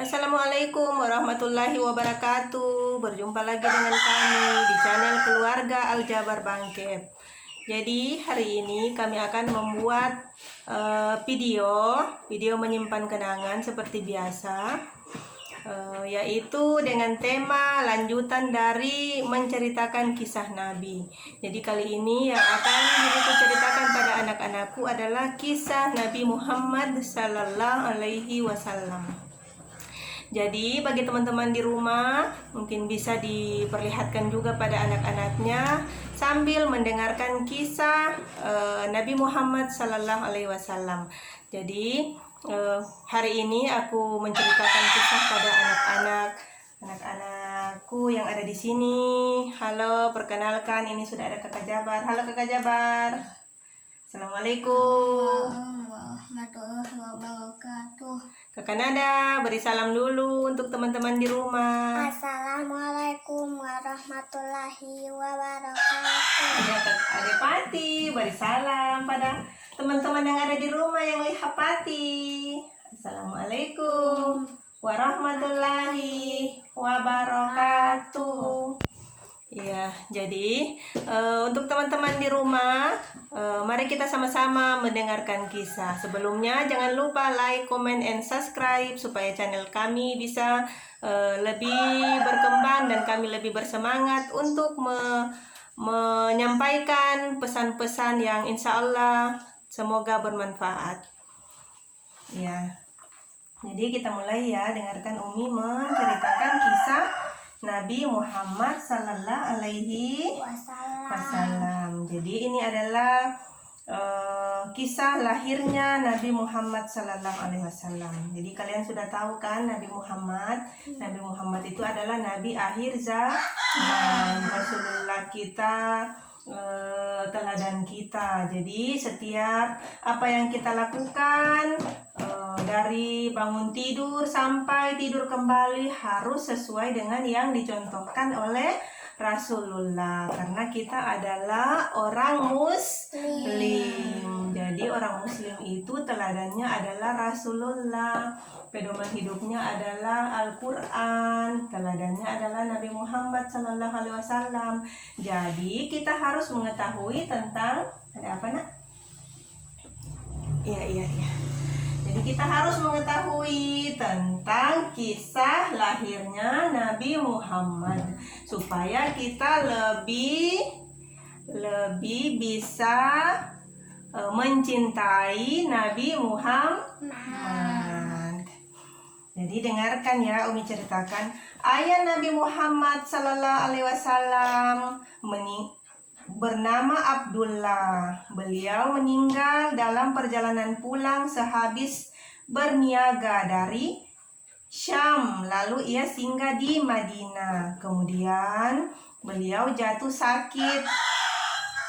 Assalamualaikum warahmatullahi wabarakatuh. Berjumpa lagi dengan kami di channel Keluarga Aljabar Bangkep. Jadi hari ini kami akan membuat video menyimpan kenangan seperti biasa, yaitu dengan tema lanjutan dari menceritakan kisah Nabi. Jadi kali ini yang akan aku ceritakan pada anak-anakku adalah kisah Nabi Muhammad Sallallahu Alaihi Wasallam. Jadi bagi teman-teman di rumah mungkin bisa diperlihatkan juga pada anak-anaknya sambil mendengarkan kisah Nabi Muhammad Sallallahu Alaihi Wasallam. Jadi hari ini aku menceritakan kisah pada anak-anakku yang ada di sini. Halo, perkenalkan, ini sudah ada Kakak Jabar. Halo Kakak Jabar. Assalamualaikum warahmatullahi wabarakatuh. Kakak Nada, beri salam dulu untuk teman-teman di rumah. Assalamualaikum warahmatullahi wabarakatuh. Ada Pati, beri salam pada teman-teman yang ada di rumah yang lihat Pati. Assalamualaikum warahmatullahi wabarakatuh. Ya, jadi untuk teman-teman di rumah, mari kita sama-sama mendengarkan kisah. Sebelumnya jangan lupa like, comment, and subscribe supaya channel kami bisa lebih berkembang dan kami lebih bersemangat untuk menyampaikan pesan-pesan yang insya Allah semoga bermanfaat. Ya, jadi kita mulai ya, dengarkan Umi menceritakan kisah Nabi Muhammad Sallallahu Alaihi Wasallam. Jadi ini adalah kisah lahirnya Nabi Muhammad Sallallahu Alaihi Wasallam. Jadi kalian sudah tahu kan Nabi Muhammad itu adalah Nabi akhir zaman, Rasulullah kita, teladan kita. Jadi setiap apa yang kita lakukan, dari bangun tidur sampai tidur kembali harus sesuai dengan yang dicontohkan oleh Rasulullah, karena kita adalah orang muslim. Jadi orang muslim itu teladannya adalah Rasulullah, pedoman hidupnya adalah Al-Quran, teladannya adalah Nabi Muhammad Sallallahu Alaihi Wasallam. Jadi kita harus mengetahui tentang, ada apa nak? Iya. Jadi kita harus mengetahui tentang kisah lahirnya Nabi Muhammad supaya kita lebih bisa mencintai Nabi Muhammad. Jadi dengarkan ya, Umi ceritakan. Ayah Nabi Muhammad Sallallahu Alaihi Wasallam bernama Abdullah. Beliau meninggal dalam perjalanan pulang sehabis berniaga dari Syam. Lalu ia singgah di Madinah. Kemudian beliau jatuh sakit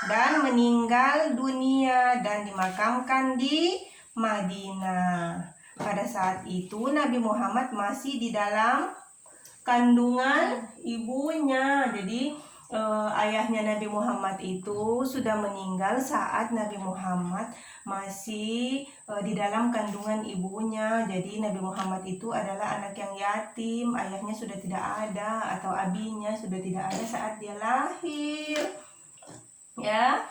dan meninggal dunia dan dimakamkan di Madinah. Pada saat itu Nabi Muhammad masih di dalam kandungan ibunya. Jadi ayahnya Nabi Muhammad itu sudah meninggal saat Nabi Muhammad masih di dalam kandungan ibunya. Jadi Nabi Muhammad itu adalah anak yang yatim, ayahnya sudah tidak ada atau abinya sudah tidak ada saat dia lahir. Ya,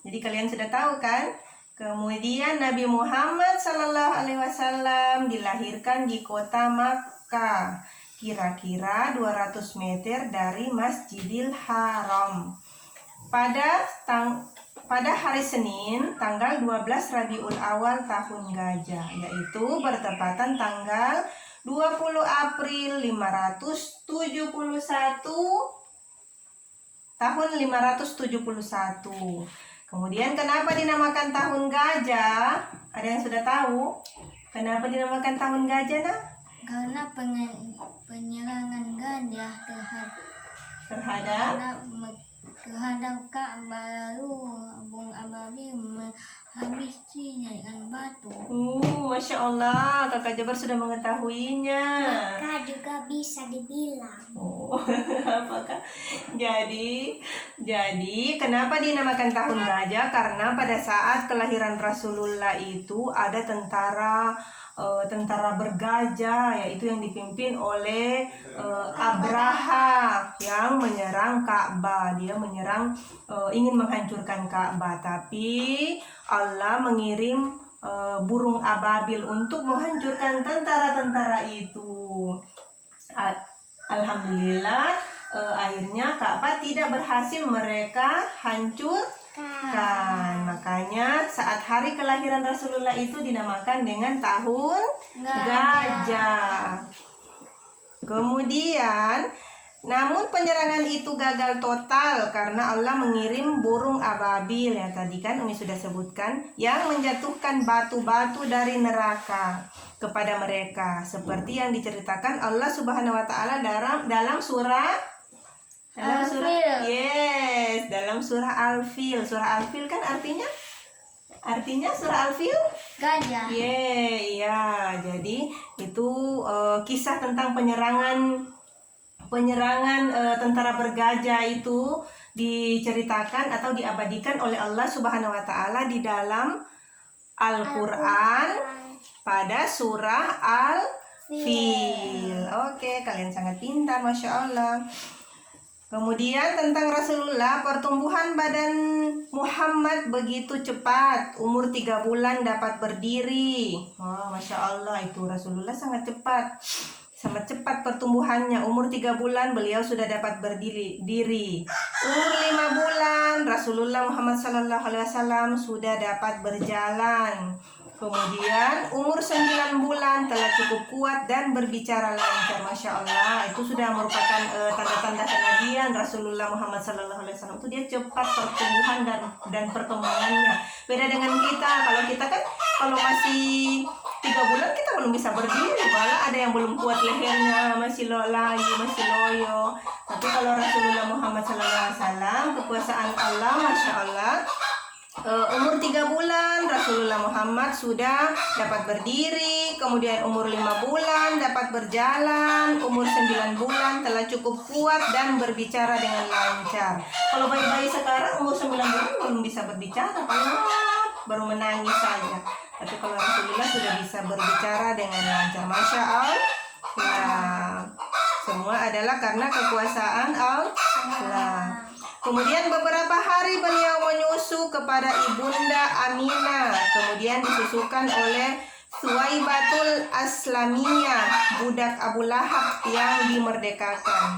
jadi kalian sudah tahu kan? Kemudian Nabi Muhammad Sallallahu Alaihi Wasallam dilahirkan di kota Makkah, kira-kira 200 meter dari Masjidil Haram. Pada hari Senin, tanggal 12 Rabiul Awal tahun Gajah, yaitu bertepatan tanggal 20 April 571. Kemudian kenapa dinamakan tahun Gajah? Ada yang sudah tahu? Kenapa dinamakan tahun Gajah, nak? Karena penyerangan gajah terhadap Ka'bah, lalu Bung Ababi menghabisinya dengan batu. Masya Allah, Kakak Jabar sudah mengetahuinya. Maka juga bisa dibilang. Apakah? Jadi kenapa dinamakan tahun gajah? Karena pada saat kelahiran Rasulullah itu ada tentara tentara bergajah, yaitu yang dipimpin oleh Abraha yang menyerang Ka'bah. Dia menyerang, ingin menghancurkan Ka'bah, tapi Allah mengirim burung ababil untuk menghancurkan tentara-tentara itu. Alhamdulillah, akhirnya Ka'bah tidak berhasil mereka hancurkan. Makanya saat hari kelahiran Rasulullah itu dinamakan dengan tahun gajah. Kemudian, namun penyerangan itu gagal total karena Allah mengirim burung ababil, ya tadi kan Umi sudah sebutkan, yang menjatuhkan batu-batu dari neraka kepada mereka, seperti yang diceritakan Allah Subhanahu wa taala dalam surah Al-Fil. dalam surah Al-Fil. Surah Al-Fil kan artinya surah Al-Fil Gajah. iya. Jadi itu kisah tentang penyerangan tentara bergajah itu diceritakan atau diabadikan oleh Allah Subhanahu wa taala di dalam Al-Qur'an pada surah Al-Fil. Oke, kalian sangat pintar, Masya Allah. Kemudian tentang Rasulullah, pertumbuhan badan Muhammad begitu cepat, umur 3 bulan dapat berdiri. Masya Allah, itu Rasulullah sangat cepat pertumbuhannya. Umur 3 bulan beliau sudah dapat berdiri. Umur 5 bulan Rasulullah Muhammad SAW sudah dapat berjalan. Kemudian umur 9 bulan telah cukup kuat dan berbicara lancar. Masya Allah, itu sudah merupakan tanda-tanda kenabian Rasulullah Muhammad SAW. Itu dia cepat pertumbuhan dan perkembangannya. Beda dengan kita. Kalau masih 3 bulan kita belum bisa berdiri, malah ada yang belum kuat lehernya, masih loyo. Tapi kalau Rasulullah Muhammad SAW, kekuasaan Allah, Masya Allah, umur 3 bulan Rasulullah Muhammad sudah dapat berdiri. Kemudian umur 5 bulan dapat berjalan. Umur 9 bulan telah cukup kuat dan berbicara dengan lancar. Kalau bayi-bayi sekarang umur 9 bulan belum bisa berbicara, baru menangis saja. Tapi kalau Rasulullah sudah bisa berbicara dengan lancar. Masya Allah. Semua adalah karena kekuasaan Allah. Kemudian beberapa hari beliau menyusu kepada ibunda Aminah. Kemudian disusukan oleh Suwaibatul Aslamiyah, budak Abu Lahab yang dimerdekakan.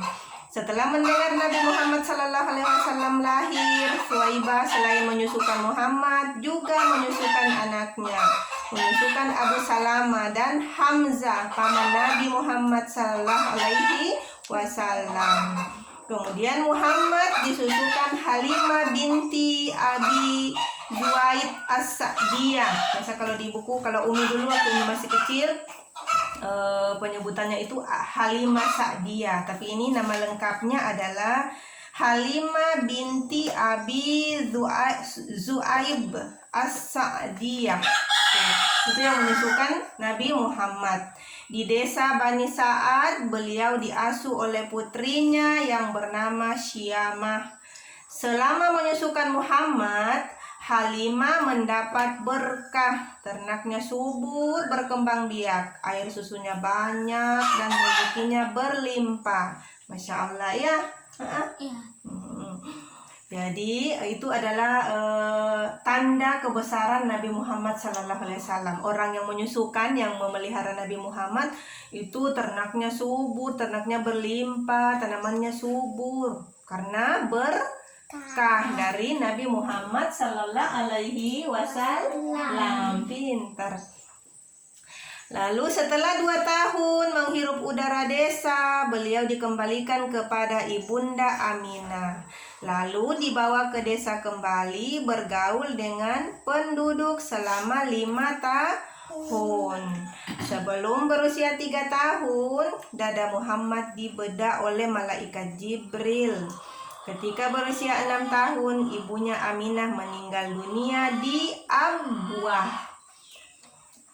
Setelah mendengar Nabi Muhammad SAW lahir, Suwaibah selain menyusukan Muhammad juga menyusukan anaknya, menyusukan Abu Salama dan Hamzah, paman Nabi Muhammad SAW. Kemudian Muhammad disusukan Halimah binti Abi Zuaid As-Sa'diyah. Biasa kalau di buku, kalau Umi dulu waktu Umi masih kecil, penyebutannya itu Halimah Sa'diyah. Tapi ini nama lengkapnya adalah Halimah binti Abi Zuaib As-Sa'diyah. Itu yang menyusukan Nabi Muhammad. Di desa Bani Sa'ad, beliau diasuh oleh putrinya yang bernama Syamah. Selama menyusukan Muhammad, Halimah mendapat berkah. Ternaknya subur, berkembang biak, air susunya banyak, dan rezekinya berlimpah. Masya Allah ya. Iya. Jadi itu adalah tanda kebesaran Nabi Muhammad SAW. Orang yang menyusukan, yang memelihara Nabi Muhammad itu ternaknya subur, ternaknya berlimpah, tanamannya subur karena berkah dari Nabi Muhammad SAW. Pintar. Lalu setelah 2 tahun menghirup udara desa, beliau dikembalikan kepada ibunda Aminah. Lalu dibawa ke desa kembali, bergaul dengan penduduk selama 5 tahun. Sebelum berusia 3 tahun, dada Muhammad dibedah oleh malaikat Jibril. Ketika berusia 6 tahun, ibunya Aminah meninggal dunia di Abwah,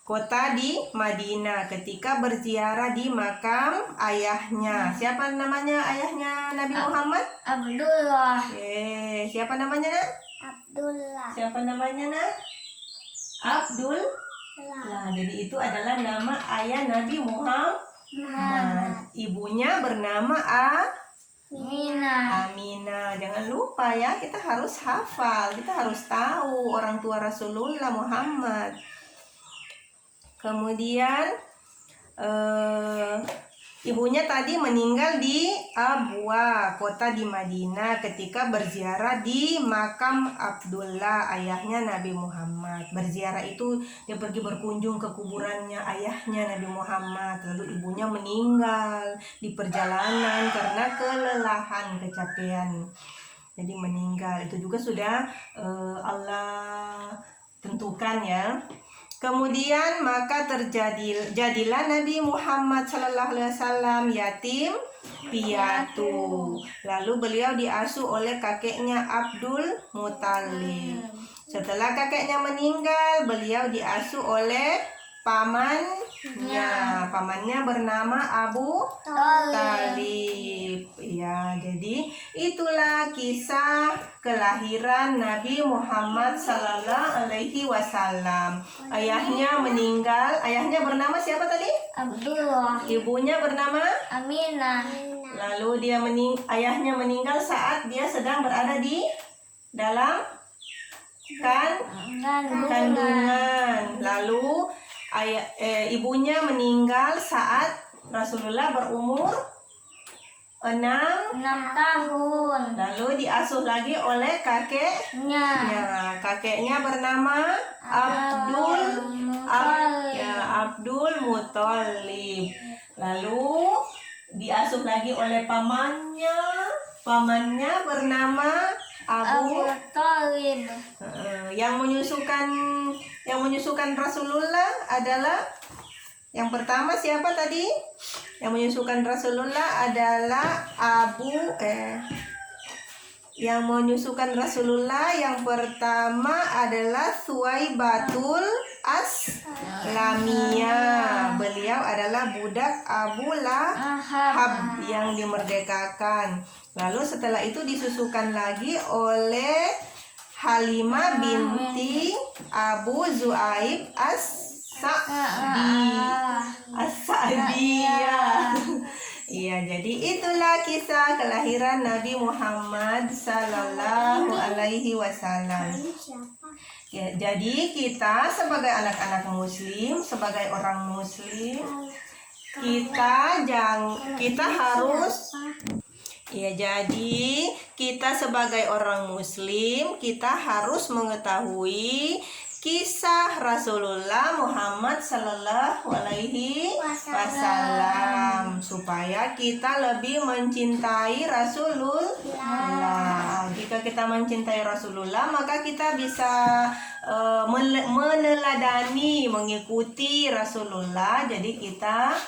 kota di Madinah, ketika berziarah di makam ayahnya. Siapa namanya ayahnya Nabi Muhammad? Abdullah. Siapa namanya, Nak? Abdullah. Siapa namanya, Nak? Lah, jadi itu adalah nama ayah Nabi Muhammad. Ibunya bernama Mina. Aminah. Jangan lupa ya, kita harus hafal, kita harus tahu orang tua Rasulullah Muhammad. Kemudian ibunya tadi meninggal di Abwa, kota di Madinah, ketika berziarah di makam Abdullah, ayahnya Nabi Muhammad. Berziarah itu dia pergi berkunjung ke kuburannya ayahnya Nabi Muhammad. Lalu ibunya meninggal di perjalanan karena kelelahan, kecapean. Jadi meninggal. Itu juga sudah Allah tentukan ya. Kemudian maka jadilah Nabi Muhammad Sallallahu Alaihi Wasallam yatim piatu. Lalu beliau diasuh oleh kakeknya Abdul Muthalib. Setelah kakeknya meninggal, beliau diasuh oleh pamannya bernama Abu Talib. Ya, jadi itulah kisah kelahiran Nabi Muhammad Sallallahu Alaihi Wasallam. Ayahnya meninggal. Ayahnya bernama siapa tadi? Abdullah. Ibunya bernama Aminah. Lalu ayahnya meninggal saat dia sedang berada di dalam kandungan. Lalu ibunya meninggal saat Rasulullah berumur 6 tahun. Lalu diasuh lagi oleh kakeknya. Kakeknya bernama Abdul Muthalib. Lalu diasuh lagi oleh pamannya bernama Abu Talib. Yang menyusukan Rasulullah adalah yang pertama siapa tadi? Yang menyusukan Rasulullah adalah yang menyusukan Rasulullah yang pertama adalah Suwaibatul Aslamiyah. Beliau adalah budak Abu Lahab yang dimerdekakan. Lalu setelah itu disusukan lagi oleh Halimah binti Abu Zuaib As-Sa'diyah. Iya, jadi itulah kisah kelahiran Nabi Muhammad Sallallahu Alaihi Wasallam. Ya, jadi kita sebagai anak-anak Muslim, sebagai orang Muslim, kita harus jadi kita sebagai orang Muslim, kita harus mengetahui kisah Rasulullah Muhammad Sallallahu Alaihi Wasallam supaya kita lebih mencintai Rasulullah. Jika kita mencintai Rasulullah, maka kita bisa meneladani, mengikuti Rasulullah. Jadi kita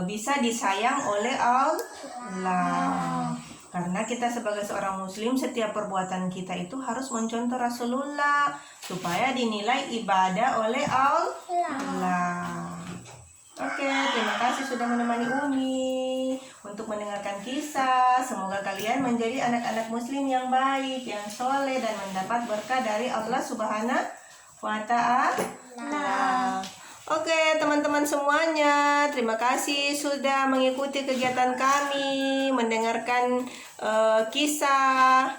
bisa disayang oleh Allah. Karena kita sebagai seorang Muslim, setiap perbuatan kita itu harus mencontoh Rasulullah supaya dinilai ibadah oleh Allah. Oke, terima kasih sudah menemani Umi untuk mendengarkan kisah. Semoga kalian menjadi anak-anak Muslim yang baik, yang soleh, dan mendapat berkah dari Allah Subhanahu wa Ta'ala. Oke, teman-teman semuanya, terima kasih sudah mengikuti kegiatan kami, mendengarkan kisah,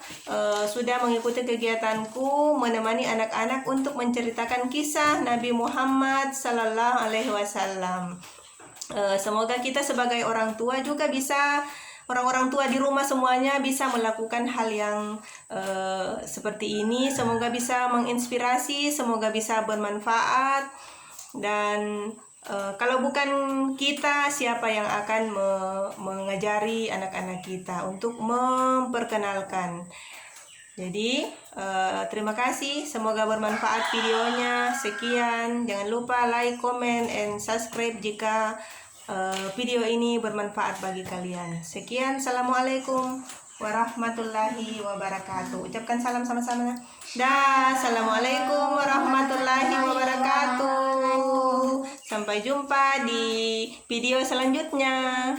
sudah mengikuti kegiatanku menemani anak-anak untuk menceritakan kisah Nabi Muhammad Sallallahu Alaihi Wasallam. Semoga kita sebagai orang tua juga bisa, orang-orang tua di rumah semuanya bisa melakukan hal yang seperti ini. Semoga bisa menginspirasi, semoga bisa bermanfaat. Dan kalau bukan kita, siapa yang akan mengajari anak-anak kita untuk memperkenalkan. Jadi terima kasih, semoga bermanfaat videonya. Sekian, jangan lupa like, comment, and subscribe jika video ini bermanfaat bagi kalian. Sekian, assalamualaikum warahmatullahi wabarakatuh. Ucapkan salam sama-sama. Assalamualaikum warahmatullahi wabarakatuh. Sampai jumpa di video selanjutnya.